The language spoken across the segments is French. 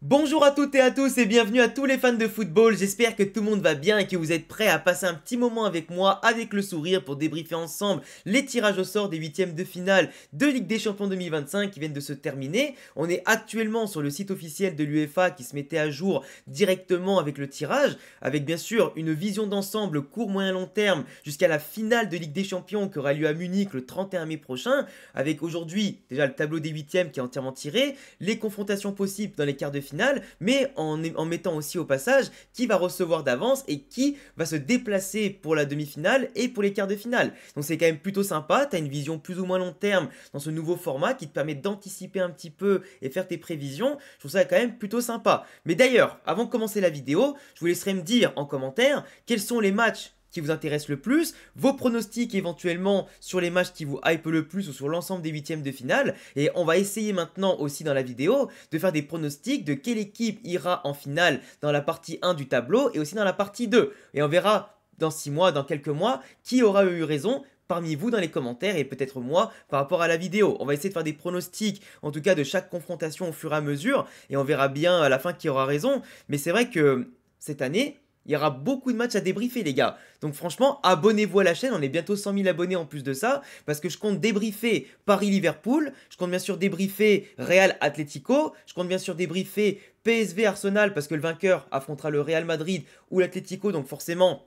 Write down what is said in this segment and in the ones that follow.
Bonjour à toutes et à tous et bienvenue à tous les fans de football, j'espère que tout le monde va bien et que vous êtes prêts à passer un petit moment avec moi, avec le sourire, pour débriefer ensemble les tirages au sort des huitièmes de finale de Ligue des Champions 2025 qui viennent de se terminer. On est actuellement sur le site officiel de l'UEFA qui se mettait à jour directement avec le tirage, avec bien sûr une vision d'ensemble court, moyen, long terme jusqu'à la finale de Ligue des Champions qui aura lieu à Munich le 31 mai prochain, avec aujourd'hui déjà le tableau des huitièmes qui est entièrement tiré, les confrontations possibles dans les quarts de finale, mais en mettant aussi au passage qui va recevoir d'avance et qui va se déplacer pour la demi-finale et pour les quarts de finale. Donc c'est quand même plutôt sympa, tu as une vision plus ou moins long terme dans ce nouveau format qui te permet d'anticiper un petit peu et faire tes prévisions. Je trouve ça quand même plutôt sympa. Mais d'ailleurs, avant de commencer la vidéo, je vous laisserai me dire en commentaire quels sont les matchs qui vous intéresse le plus, vos pronostics éventuellement sur les matchs qui vous hype le plus ou sur l'ensemble des huitièmes de finale. Et on va essayer maintenant aussi dans la vidéo de faire des pronostics de quelle équipe ira en finale dans la partie 1 du tableau et aussi dans la partie 2. Et on verra dans 6 mois, dans quelques mois, qui aura eu raison parmi vous dans les commentaires et peut-être moi par rapport à la vidéo. On va essayer de faire des pronostics, en tout cas de chaque confrontation au fur et à mesure, et on verra bien à la fin qui aura raison. Mais c'est vrai que cette année, il y aura beaucoup de matchs à débriefer, les gars. Donc franchement, abonnez-vous à la chaîne, on est bientôt 100 000 abonnés en plus de ça, parce que je compte débriefer Paris-Liverpool, je compte bien sûr débriefer Real-Atlético, je compte bien sûr débriefer PSV-Arsenal, parce que le vainqueur affrontera le Real Madrid ou l'Atlético, donc forcément...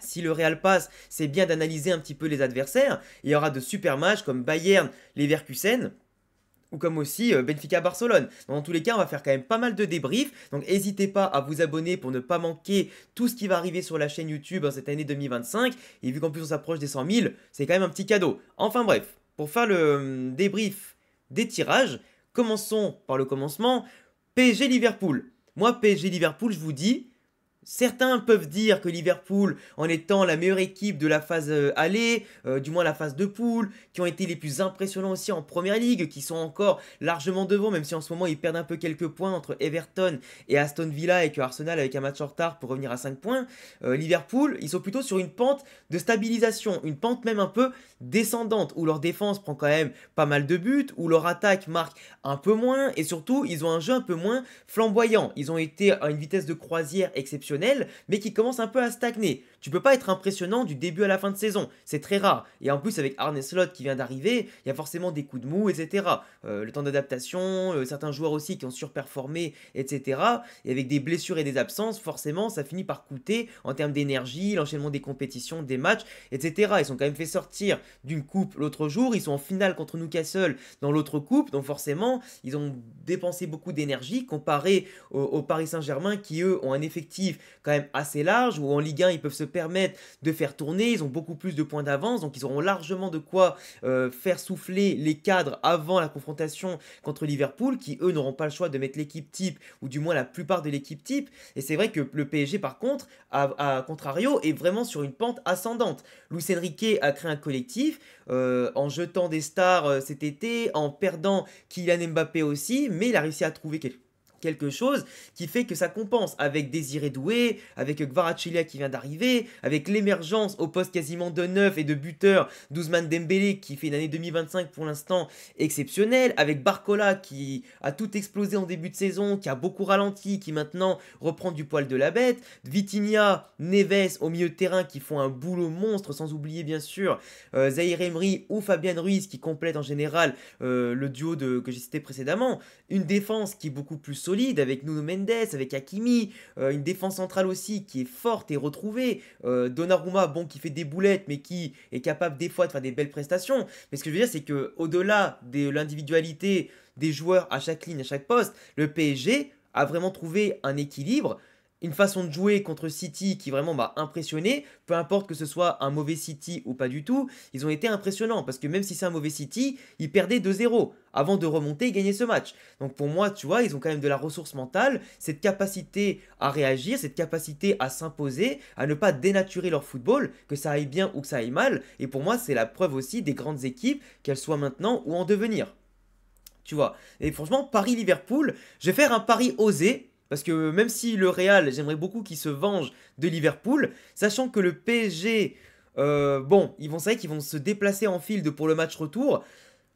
Si le Real passe, c'est bien d'analyser un petit peu les adversaires. Il y aura de super matchs comme Bayern-Leverkusen, ou comme aussi Benfica-Barcelone. Dans tous les cas, on va faire quand même pas mal de débriefs, donc n'hésitez pas à vous abonner pour ne pas manquer tout ce qui va arriver sur la chaîne YouTube en cette année 2025, et vu qu'en plus on s'approche des 100 000, c'est quand même un petit cadeau. Enfin bref, pour faire le débrief des tirages, commençons par le commencement, PSG-Liverpool. Moi, PSG-Liverpool, je vous dis... Certains peuvent dire que Liverpool, en étant la meilleure équipe de la phase aller, du moins la phase de poule, qui ont été les plus impressionnants aussi en première ligue, qui sont encore largement devant, même si en ce moment ils perdent un peu quelques points entre Everton et Aston Villa et que Arsenal avec un match en retard pour revenir à 5 points. Liverpool, ils sont plutôt sur une pente de stabilisation, une pente même un peu descendante, où leur défense prend quand même pas mal de buts, où leur attaque marque un peu moins, et surtout ils ont un jeu un peu moins flamboyant. Ils ont été à une vitesse de croisière exceptionnelle, mais qui commence un peu à stagner. Tu peux pas être impressionnant du début à la fin de saison, c'est très rare. Et en plus avec Arne Slot qui vient d'arriver, il y a forcément des coups de mou, etc. Le temps d'adaptation, certains joueurs aussi qui ont surperformé, etc. Et avec des blessures et des absences, forcément ça finit par coûter en termes d'énergie, l'enchaînement des compétitions, des matchs, etc. Ils sont quand même fait sortir d'une coupe l'autre jour, ils sont en finale contre Newcastle dans l'autre coupe, donc forcément ils ont dépensé beaucoup d'énergie comparé au Paris Saint-Germain qui eux ont un effectif quand même assez large, où en Ligue 1 ils peuvent se permettre de faire tourner, ils ont beaucoup plus de points d'avance, donc ils auront largement de quoi faire souffler les cadres avant la confrontation contre Liverpool, qui eux n'auront pas le choix de mettre l'équipe type, ou du moins la plupart de l'équipe type. Et c'est vrai que le PSG par contre, à contrario, est vraiment sur une pente ascendante. Luis Enrique a créé un collectif, en jetant des stars cet été, en perdant Kylian Mbappé aussi, mais il a réussi à trouver quelque chose qui fait que ça compense avec Désiré Doué, avec Kvaratskhelia qui vient d'arriver, avec l'émergence au poste quasiment de neuf et de buteur d'Ousmane Dembélé qui fait une année 2025 pour l'instant exceptionnelle, avec Barcola qui a tout explosé en début de saison, qui a beaucoup ralenti, qui maintenant reprend du poil de la bête, Vitinha, Neves au milieu de terrain qui font un boulot monstre, sans oublier bien sûr Zaïre Emery ou Fabian Ruiz qui complètent en général le duo que j'ai cité précédemment, une défense qui est beaucoup plus solide avec Nuno Mendes, avec Hakimi, une défense centrale aussi qui est forte et retrouvée, Donnarumma, bon, qui fait des boulettes mais qui est capable des fois de faire des belles prestations. Mais ce que je veux dire, c'est que au-delà de l'individualité des joueurs à chaque ligne, à chaque poste, le PSG a vraiment trouvé un équilibre, une façon de jouer contre City qui vraiment m'a impressionné, peu importe que ce soit un mauvais City ou pas du tout, ils ont été impressionnants, parce que même si c'est un mauvais City, ils perdaient 2-0, avant de remonter et gagner ce match. Donc pour moi, tu vois, ils ont quand même de la ressource mentale, cette capacité à réagir, cette capacité à s'imposer, à ne pas dénaturer leur football, que ça aille bien ou que ça aille mal, et pour moi c'est la preuve aussi des grandes équipes, qu'elles soient maintenant ou en devenir. Tu vois. Et franchement, Paris-Liverpool, je vais faire un pari osé. Parce que même si le Real, j'aimerais beaucoup qu'il se venge de Liverpool, sachant que le PSG, bon, c'est vrai qu'ils vont se déplacer en field pour le match retour.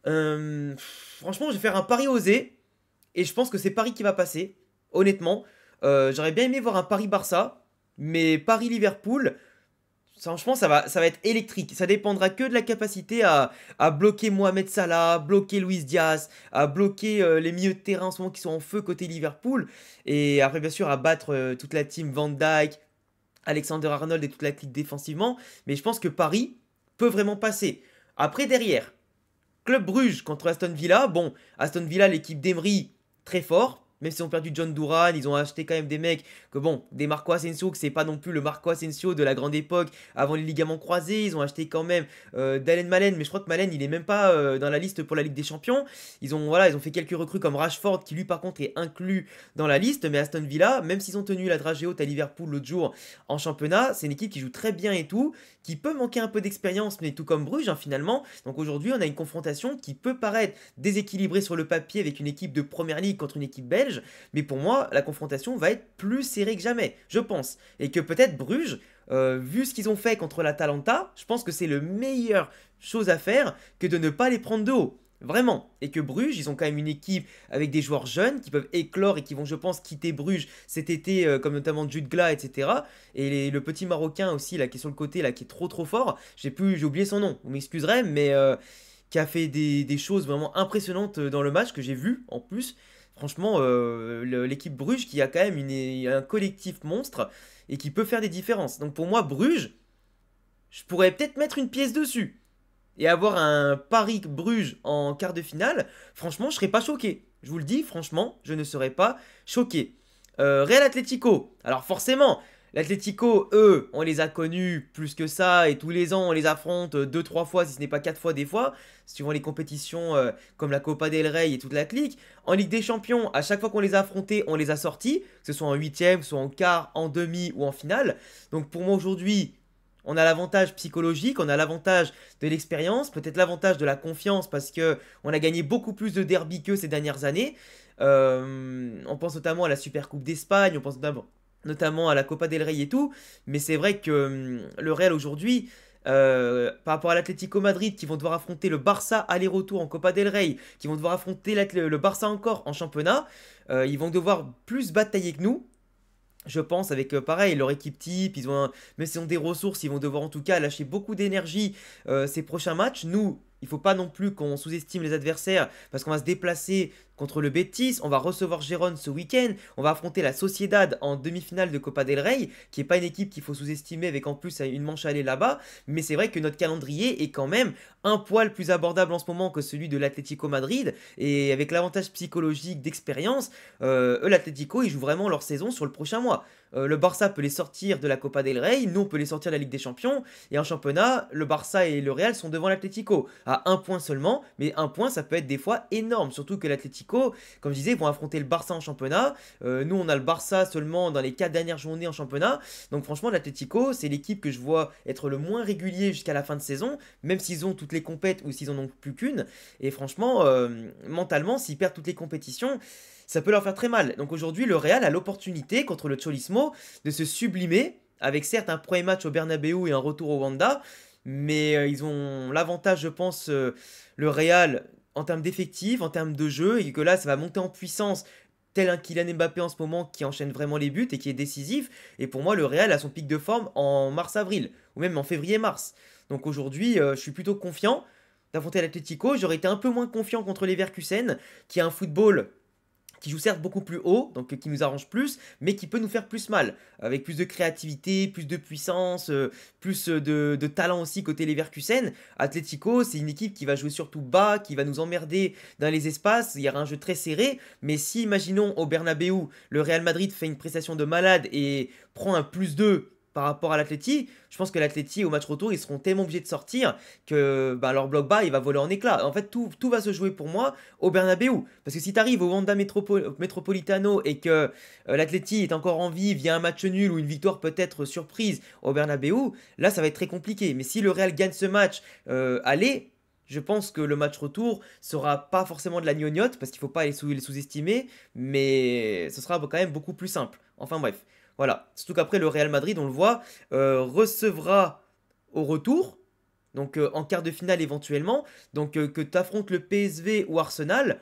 Franchement, je vais faire un pari osé. Et je pense que c'est Paris qui va passer. honnêtement. J'aurais bien aimé voir un Paris-Barça, mais Paris-Liverpool, franchement, ça va être électrique. Ça dépendra que de la capacité à bloquer Mohamed Salah, bloquer Luis Diaz, à bloquer les milieux de terrain en ce moment qui sont en feu côté Liverpool. Et après, bien sûr, à battre toute la team Van Dijk, Alexander-Arnold et toute la clique défensivement. Mais je pense que Paris peut vraiment passer. Après, derrière, Club Bruges contre Aston Villa. Bon, Aston Villa, l'équipe d'Emery, très fort. Même si on perdu John Duran, ils ont acheté quand même des mecs que bon, des Marco Asensio, que c'est pas non plus le Marco Asensio de la grande époque avant les ligaments croisés. Ils ont acheté quand même Dalen Malen, mais je crois que Malen il est même pas dans la liste pour la Ligue des Champions. Ils ont fait quelques recrues comme Rashford qui lui par contre est inclus dans la liste. Mais Aston Villa, même s'ils ont tenu la dragée haute à Liverpool l'autre jour en championnat, c'est une équipe qui joue très bien et tout, qui peut manquer un peu d'expérience, mais tout comme Bruges hein, finalement. Donc aujourd'hui, on a une confrontation qui peut paraître déséquilibrée sur le papier avec une équipe de première ligue contre une équipe belge, mais pour moi, la confrontation va être plus serrée que jamais, je pense. Et que peut-être Bruges, vu ce qu'ils ont fait contre l'Atalanta, je pense que c'est le meilleure chose à faire que de ne pas les prendre de haut. Vraiment. Et que Bruges, ils ont quand même une équipe avec des joueurs jeunes qui peuvent éclore et qui vont, je pense, quitter Bruges cet été, comme notamment Jude Gla, etc. Et le petit Marocain aussi, là, qui est sur le côté, là, qui est trop trop fort. J'ai oublié son nom, vous m'excuserez, mais qui a fait des choses vraiment impressionnantes dans le match que j'ai vu en plus. Franchement, l'équipe Bruges qui a quand même un collectif monstre et qui peut faire des différences. Donc pour moi, Bruges, je pourrais peut-être mettre une pièce dessus et avoir un Paris-Bruges en quart de finale, franchement, je serais pas choqué. Je vous le dis, franchement, je ne serais pas choqué. Real Atlético, alors forcément, l'Atlético, eux, on les a connus plus que ça, et tous les ans, on les affronte deux, trois fois, si ce n'est pas quatre fois des fois, suivant les compétitions comme la Copa del Rey et toute la clique. En Ligue des Champions, à chaque fois qu'on les a affrontés, on les a sortis, que ce soit en huitième, que ce soit en quart, en demi ou en finale. Donc pour moi aujourd'hui, on a l'avantage psychologique, on a l'avantage de l'expérience, peut-être l'avantage de la confiance parce que on a gagné beaucoup plus de derby que ces dernières années. On pense notamment à la Super Coupe d'Espagne, on pense notamment à la Copa del Rey et tout. Mais c'est vrai que le Real aujourd'hui, par rapport à l'Atlético Madrid qui vont devoir affronter le Barça aller-retour en Copa del Rey, qui vont devoir affronter le Barça encore en championnat, ils vont devoir plus batailler que nous. Je pense avec pareil leur équipe type, même s'ils ont des ressources, ils vont devoir en tout cas lâcher beaucoup d'énergie ces prochains matchs. Nous, il faut pas non plus qu'on sous-estime les adversaires parce qu'on va se déplacer contre le Betis, on va recevoir Gérone ce week-end, on va affronter la Sociedad en demi-finale de Copa del Rey, qui est pas une équipe qu'il faut sous-estimer avec en plus une manche à aller là-bas, mais c'est vrai que notre calendrier est quand même un poil plus abordable en ce moment que celui de l'Atlético Madrid, et avec l'avantage psychologique d'expérience, eux l'Atlético ils jouent vraiment leur saison sur le prochain mois. Le Barça peut les sortir de la Copa del Rey, nous on peut les sortir de la Ligue des Champions, et en championnat, le Barça et le Real sont devant l'Atlético, à un point seulement, mais un point ça peut être des fois énorme, surtout que l'Atlético, comme je disais, vont affronter le Barça en championnat, nous on a le Barça seulement dans les 4 dernières journées en championnat, donc franchement l'Atlético c'est l'équipe que je vois être le moins régulier jusqu'à la fin de saison, même s'ils ont toutes les compètes ou s'ils en ont plus qu'une, et franchement, mentalement, s'ils perdent toutes les compétitions, ça peut leur faire très mal. Donc aujourd'hui, le Real a l'opportunité contre le Cholismo de se sublimer avec certes un premier match au Bernabeu et un retour au Wanda, mais ils ont l'avantage, je pense, le Real en termes d'effectifs, en termes de jeu, et que là, ça va monter en puissance tel un Kylian Mbappé en ce moment qui enchaîne vraiment les buts et qui est décisif. Et pour moi, le Real a son pic de forme en mars-avril, ou même en février-mars. Donc aujourd'hui, je suis plutôt confiant d'affronter l'Atlético. J'aurais été un peu moins confiant contre les Leverkusen, qui a un football qui joue certes beaucoup plus haut, donc qui nous arrange plus, mais qui peut nous faire plus mal, avec plus de créativité, plus de puissance, plus de talent aussi côté Leverkusen. Atlético, c'est une équipe qui va jouer surtout bas, qui va nous emmerder dans les espaces, il y aura un jeu très serré, mais si, imaginons, au Bernabeu, le Real Madrid fait une prestation de malade et prend un plus 2 par rapport à l'Atleti, je pense que l'Atleti au match retour ils seront tellement obligés de sortir que bah, leur bloc bas il va voler en éclats. En fait tout va se jouer pour moi au Bernabeu. Parce que si tu arrives au Wanda Metropolitano et que l'Atleti est encore en vie via un match nul ou une victoire peut-être surprise au Bernabeu, là ça va être très compliqué. Mais si le Real gagne ce match, allez, je pense que le match retour sera pas forcément de la gnognotte parce qu'il ne faut pas les sous-estimer, mais ce sera quand même beaucoup plus simple. Enfin bref. Voilà, surtout qu'après le Real Madrid, on le voit, recevra au retour, donc en quart de finale éventuellement, donc que tu affrontes le PSV ou Arsenal,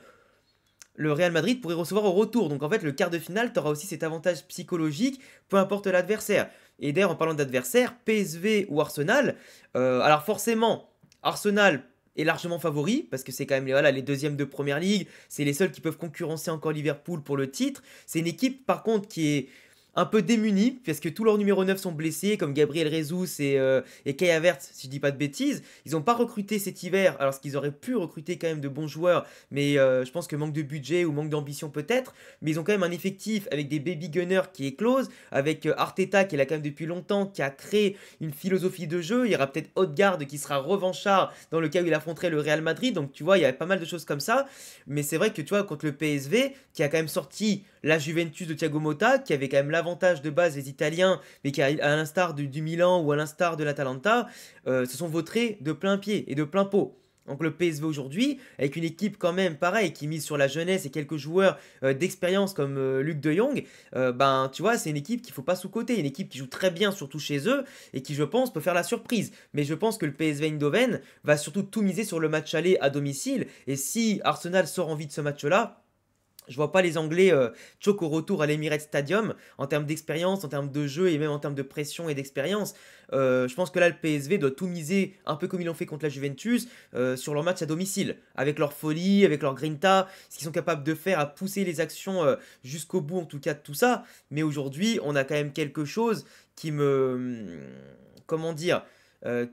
le Real Madrid pourrait recevoir au retour. Donc en fait, le quart de finale, tu auras aussi cet avantage psychologique, peu importe l'adversaire. Et d'ailleurs, en parlant d'adversaire, PSV ou Arsenal, alors forcément, Arsenal est largement favori, parce que c'est quand même voilà, les deuxièmes de Première Ligue, c'est les seuls qui peuvent concurrencer encore Liverpool pour le titre. C'est une équipe, par contre, qui est un peu démunis, parce que tous leurs numéros 9 sont blessés, comme Gabriel Jesus et Kai Havertz, si je dis pas de bêtises. Ils n'ont pas recruté cet hiver, alors qu'ils auraient pu recruter quand même de bons joueurs, mais je pense que manque de budget ou manque d'ambition peut-être. Mais ils ont quand même un effectif avec des baby gunners qui éclosent, avec Arteta qui est là quand même depuis longtemps, qui a créé une philosophie de jeu. Il y aura peut-être Odegaard qui sera revanchard dans le cas où il affronterait le Real Madrid. Donc tu vois, il y a pas mal de choses comme ça. Mais c'est vrai que tu vois, contre le PSV, qui a quand même sorti la Juventus de Thiago Motta, qui avait quand même l'avantage de base des Italiens, mais qui, à l'instar du Milan ou à l'instar de l'Atalanta, se sont vautrés de plein pied et de plein pot. Donc le PSV aujourd'hui, avec une équipe quand même pareil, qui mise sur la jeunesse et quelques joueurs d'expérience comme Luc de Jong, ben tu vois, c'est une équipe qu'il ne faut pas sous-coter, une équipe qui joue très bien surtout chez eux et qui je pense peut faire la surprise. Mais je pense que le PSV Eindhoven va surtout tout miser sur le match aller à domicile, et si Arsenal sort en vie de ce match-là, je vois pas les Anglais choquer au retour à l'Emirates Stadium en termes d'expérience, en termes de jeu et même en termes de pression et d'expérience. Je pense que là, le PSV doit tout miser, un peu comme ils l'ont fait contre la Juventus, sur leur match à domicile. Avec leur folie, avec leur grinta, ce qu'ils sont capables de faire, à pousser les actions jusqu'au bout, en tout cas de tout ça. Mais aujourd'hui, on a quand même quelque chose qui me... Comment dire,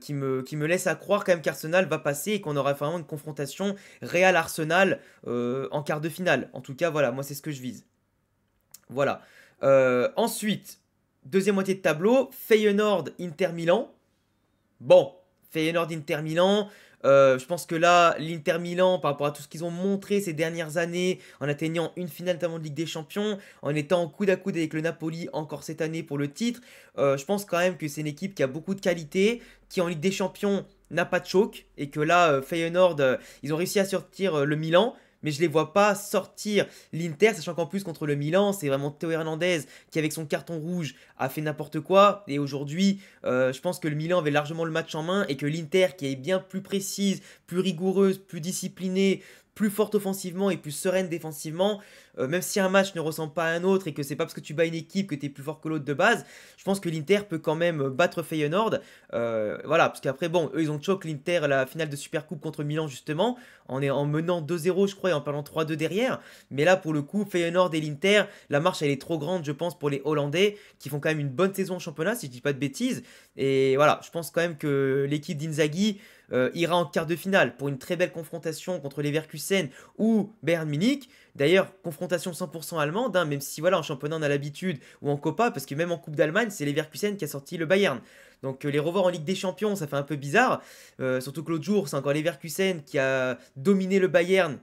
qui me laisse à croire quand même qu'Arsenal va passer et qu'on aura vraiment une confrontation Real-Arsenal en quart de finale. En tout cas, voilà, moi c'est ce que je vise. Voilà. Ensuite, deuxième moitié de tableau, Feyenoord-Inter Milan. Bon, Feyenoord-Inter Milan, je pense que là, l'Inter Milan, par rapport à tout ce qu'ils ont montré ces dernières années, en atteignant une finale notamment de Ligue des Champions, en étant coude à coude avec le Napoli encore cette année pour le titre, je pense quand même que c'est une équipe qui a beaucoup de qualité, qui en Ligue des Champions n'a pas de choc, et que là, Feyenoord, ils ont réussi à sortir le Milan, mais je les vois pas sortir l'Inter, sachant qu'en plus contre le Milan, c'est vraiment Théo Hernandez qui avec son carton rouge a fait n'importe quoi. Et aujourd'hui, je pense que le Milan avait largement le match en main et que l'Inter, qui est bien plus précise, plus rigoureuse, plus disciplinée, plus forte offensivement et plus sereine défensivement, même si un match ne ressemble pas à un autre et que c'est pas parce que tu bats une équipe que tu es plus fort que l'autre de base, je pense que l'Inter peut quand même battre Feyenoord. Voilà, parce qu'après, bon, eux ils ont choqué l'Inter à la finale de Supercoupe contre Milan justement, en menant 2-0 je crois et en parlant 3-2 derrière. Mais là pour le coup, Feyenoord et l'Inter, la marche elle est trop grande je pense pour les Hollandais qui font quand même une bonne saison au championnat si je dis pas de bêtises. Et voilà, je pense quand même que l'équipe d'Inzaghi ira en quart de finale pour une très belle confrontation contre les Leverkusen ou Bayern Munich. D'ailleurs, confrontation 100% allemande, hein, même si voilà, en championnat on a l'habitude, ou en Copa, parce que même en Coupe d'Allemagne, c'est les Leverkusen qui a sorti le Bayern. Donc les revoir en Ligue des Champions, ça fait un peu bizarre. Surtout que l'autre jour, c'est encore les Leverkusen qui a dominé le Bayern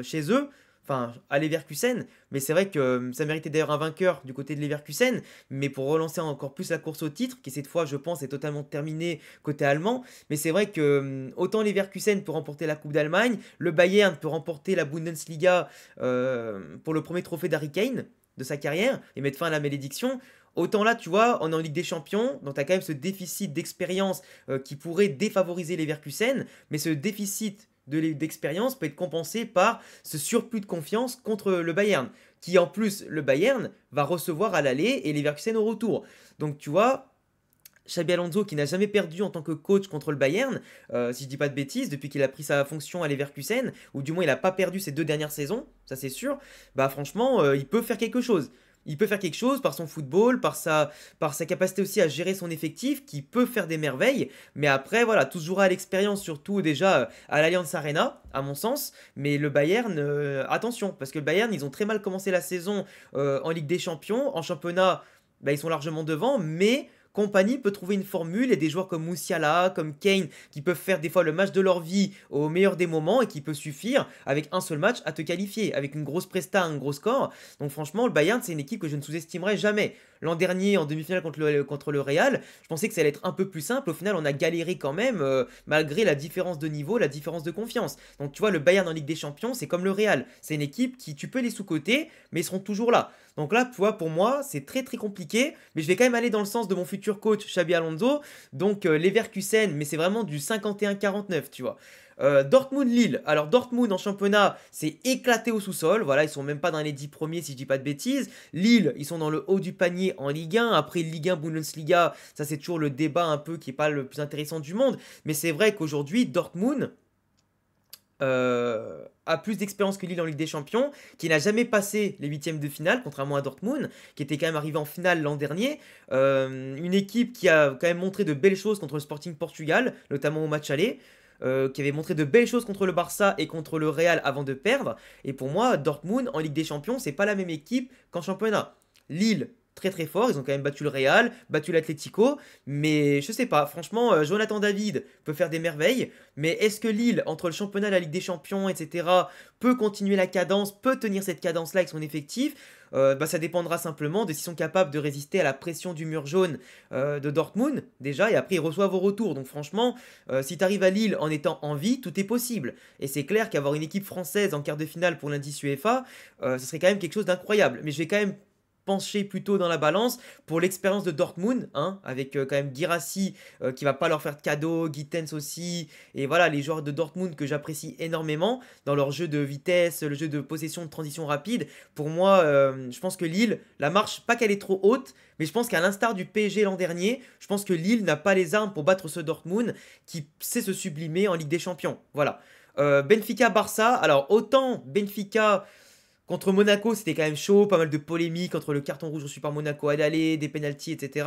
chez eux, enfin à Leverkusen, mais c'est vrai que ça méritait d'ailleurs un vainqueur du côté de Leverkusen, mais pour relancer encore plus la course au titre, qui cette fois je pense est totalement terminée côté allemand, mais c'est vrai que autant Leverkusen peut remporter la Coupe d'Allemagne, le Bayern peut remporter la Bundesliga pour le premier trophée d'Harry Kane de sa carrière et mettre fin à la malédiction. Autant là, tu vois, on est en Ligue des Champions, donc tu as quand même ce déficit d'expérience qui pourrait défavoriser les Leverkusen, mais ce déficit d'expérience peut être compensé par ce surplus de confiance contre le Bayern, qui en plus, le Bayern va recevoir à l'aller et les Leverkusen au retour. Donc tu vois, Xabi Alonso qui n'a jamais perdu en tant que coach contre le Bayern, si je dis pas de bêtises, depuis qu'il a pris sa fonction à Leverkusen, ou du moins il n'a pas perdu ses 2 dernières saisons, ça c'est sûr, bah franchement, il peut faire quelque chose. Il peut faire quelque chose par son football, par sa capacité aussi à gérer son effectif, qui peut faire des merveilles. Mais après, voilà, tout se jouera à l'expérience, surtout déjà à l'Allianz Arena, à mon sens. Mais le Bayern, attention, parce que le Bayern, ils ont très mal commencé la saison en Ligue des Champions. En championnat, bah, ils sont largement devant, mais Compagnie peut trouver une formule et des joueurs comme Moussiala, comme Kane, qui peuvent faire des fois le match de leur vie au meilleur des moments et qui peut suffire avec un seul match à te qualifier, avec une grosse presta, un gros score. Donc franchement, le Bayern, c'est une équipe que je ne sous-estimerai jamais. L'an dernier, en demi-finale contre le Real, je pensais que ça allait être un peu plus simple. Au final, on a galéré quand même, malgré la différence de niveau, la différence de confiance. Donc tu vois, le Bayern en Ligue des Champions, c'est comme le Real. C'est une équipe qui, tu peux les sous-coter, mais ils seront toujours là. Donc là, tu vois, pour moi, c'est très très compliqué, mais je vais quand même aller dans le sens de mon futur coach, Xabi Alonso. Donc Leverkusen, mais c'est vraiment du 51-49, tu vois. Dortmund-Lille. Alors Dortmund en championnat, c'est éclaté au sous-sol. Voilà, ils sont même pas dans les 10 premiers si je dis pas de bêtises. Lille, ils sont dans le haut du panier en Ligue 1. Après Ligue 1, Bundesliga, ça c'est toujours le débat un peu qui est pas le plus intéressant du monde. Mais c'est vrai qu'aujourd'hui, Dortmund a plus d'expérience que Lille en Ligue des Champions, qui n'a jamais passé les huitièmes de finale, contrairement à Dortmund, qui était quand même arrivé en finale l'an dernier. Une équipe qui a quand même montré de belles choses contre le Sporting Portugal, notamment au match aller. Qui avait montré de belles choses contre le Barça et contre le Real avant de perdre. Et pour moi, Dortmund en Ligue des Champions, c'est pas la même équipe qu'en championnat. Lille, très très fort, ils ont quand même battu le Real, battu l'Atlético, mais je sais pas, franchement, Jonathan David peut faire des merveilles, mais est-ce que Lille, entre le championnat, la Ligue des Champions, etc., peut continuer la cadence, peut tenir cette cadence-là avec son effectif? Ça dépendra simplement de s'ils sont capables de résister à la pression du mur jaune de Dortmund, déjà, et après ils reçoivent au retour. Donc franchement, si tu arrives à Lille en étant en vie, tout est possible. Et c'est clair qu'avoir une équipe française en quart de finale pour l'indice UEFA, ce serait quand même quelque chose d'incroyable. Mais je vais quand même pencher plutôt dans la balance pour l'expérience de Dortmund, hein, avec quand même Guirassy qui va pas leur faire de cadeau, Gittens aussi, et voilà les joueurs de Dortmund que j'apprécie énormément dans leur jeu de vitesse, le jeu de possession, de transition rapide. Pour moi, je pense que Lille, la marche, pas qu'elle est trop haute, mais je pense qu'à l'instar du PSG l'an dernier, je pense que Lille n'a pas les armes pour battre ce Dortmund qui sait se sublimer en Ligue des Champions. Voilà. Benfica-Barça, alors autant Benfica contre Monaco, c'était quand même chaud, pas mal de polémiques entre le carton rouge reçu par Monaco à l'aller, des pénaltys, etc.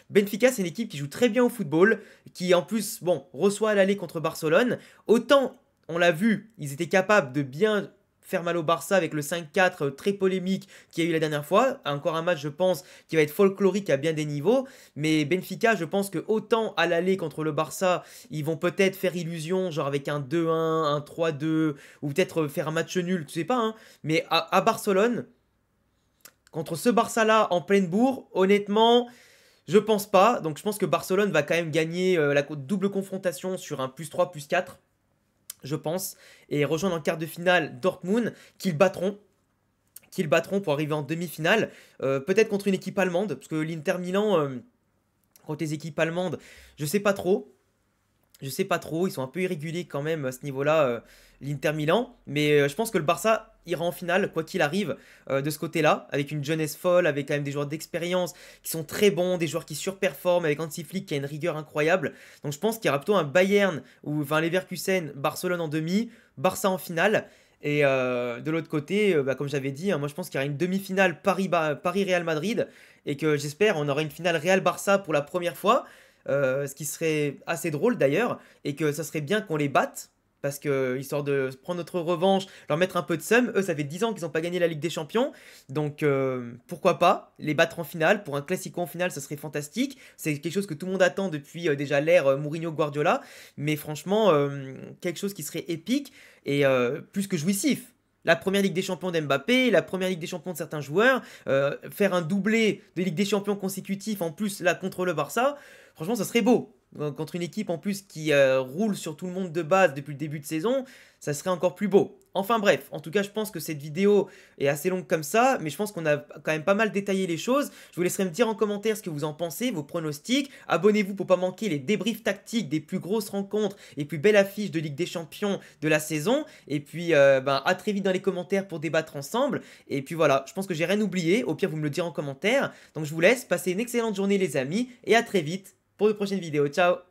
Benfica, c'est une équipe qui joue très bien au football, qui en plus, bon, reçoit à l'aller contre Barcelone. Autant, on l'a vu, ils étaient capables de bien faire mal au Barça avec le 5-4 très polémique qu'il y a eu la dernière fois. Encore un match, je pense, qui va être folklorique à bien des niveaux. Mais Benfica, je pense que autant à l'aller contre le Barça, ils vont peut-être faire illusion, genre avec un 2-1, un 3-2, ou peut-être faire un match nul, tu sais pas, hein. Mais à Barcelone, contre ce Barça-là en pleine bourre, honnêtement, je pense pas. Donc je pense que Barcelone va quand même gagner la double confrontation sur un +3, +4, je pense, et rejoindre en quart de finale Dortmund, qu'ils battront pour arriver en demi-finale, peut-être contre une équipe allemande, parce que l'Inter Milan, contre les équipes allemandes, je sais pas trop. Je sais pas trop, ils sont un peu irréguliers quand même à ce niveau-là, l'Inter Milan. Mais je pense que le Barça ira en finale, quoi qu'il arrive, de ce côté-là, avec une jeunesse folle, avec quand même des joueurs d'expérience qui sont très bons, des joueurs qui surperforment, avec Hansi Flick qui a une rigueur incroyable. Donc je pense qu'il y aura plutôt un Bayern, ou enfin Leverkusen, Barcelone en demi, Barça en finale. Et de l'autre côté, comme j'avais dit, hein, moi je pense qu'il y aura une demi-finale Paris-Real Madrid, et que j'espère on aura une finale Real-Barça pour la première fois. Ce qui serait assez drôle d'ailleurs, et que ça serait bien qu'on les batte, parce que histoire de prendre notre revanche, leur mettre un peu de seum. Eux, ça fait 10 ans qu'ils n'ont pas gagné la Ligue des Champions, donc pourquoi pas les battre en finale, pour un classico en finale, ça serait fantastique. C'est quelque chose que tout le monde attend depuis déjà l'ère Mourinho-Guardiola, mais franchement, quelque chose qui serait épique, et plus que jouissif. La première Ligue des Champions d'Mbappé, la première Ligue des Champions de certains joueurs, faire un doublé de Ligue des Champions consécutif en plus là contre le Barça, franchement ça serait beau. Contre une équipe en plus qui roule sur tout le monde de base depuis le début de saison, ça serait encore plus beau. Enfin bref, en tout cas je pense que cette vidéo est assez longue comme ça, mais je pense qu'on a quand même pas mal détaillé les choses. Je vous laisserai me dire en commentaire ce que vous en pensez, vos pronostics. Abonnez-vous pour pas manquer les débriefs tactiques des plus grosses rencontres et plus belles affiches de Ligue des Champions de la saison. Et puis à très vite dans les commentaires pour débattre ensemble. Et puis voilà, je pense que j'ai rien oublié, au pire vous me le direz en commentaire. Donc je vous laisse, passer une excellente journée les amis, et à très vite pour de prochaines vidéos. Ciao!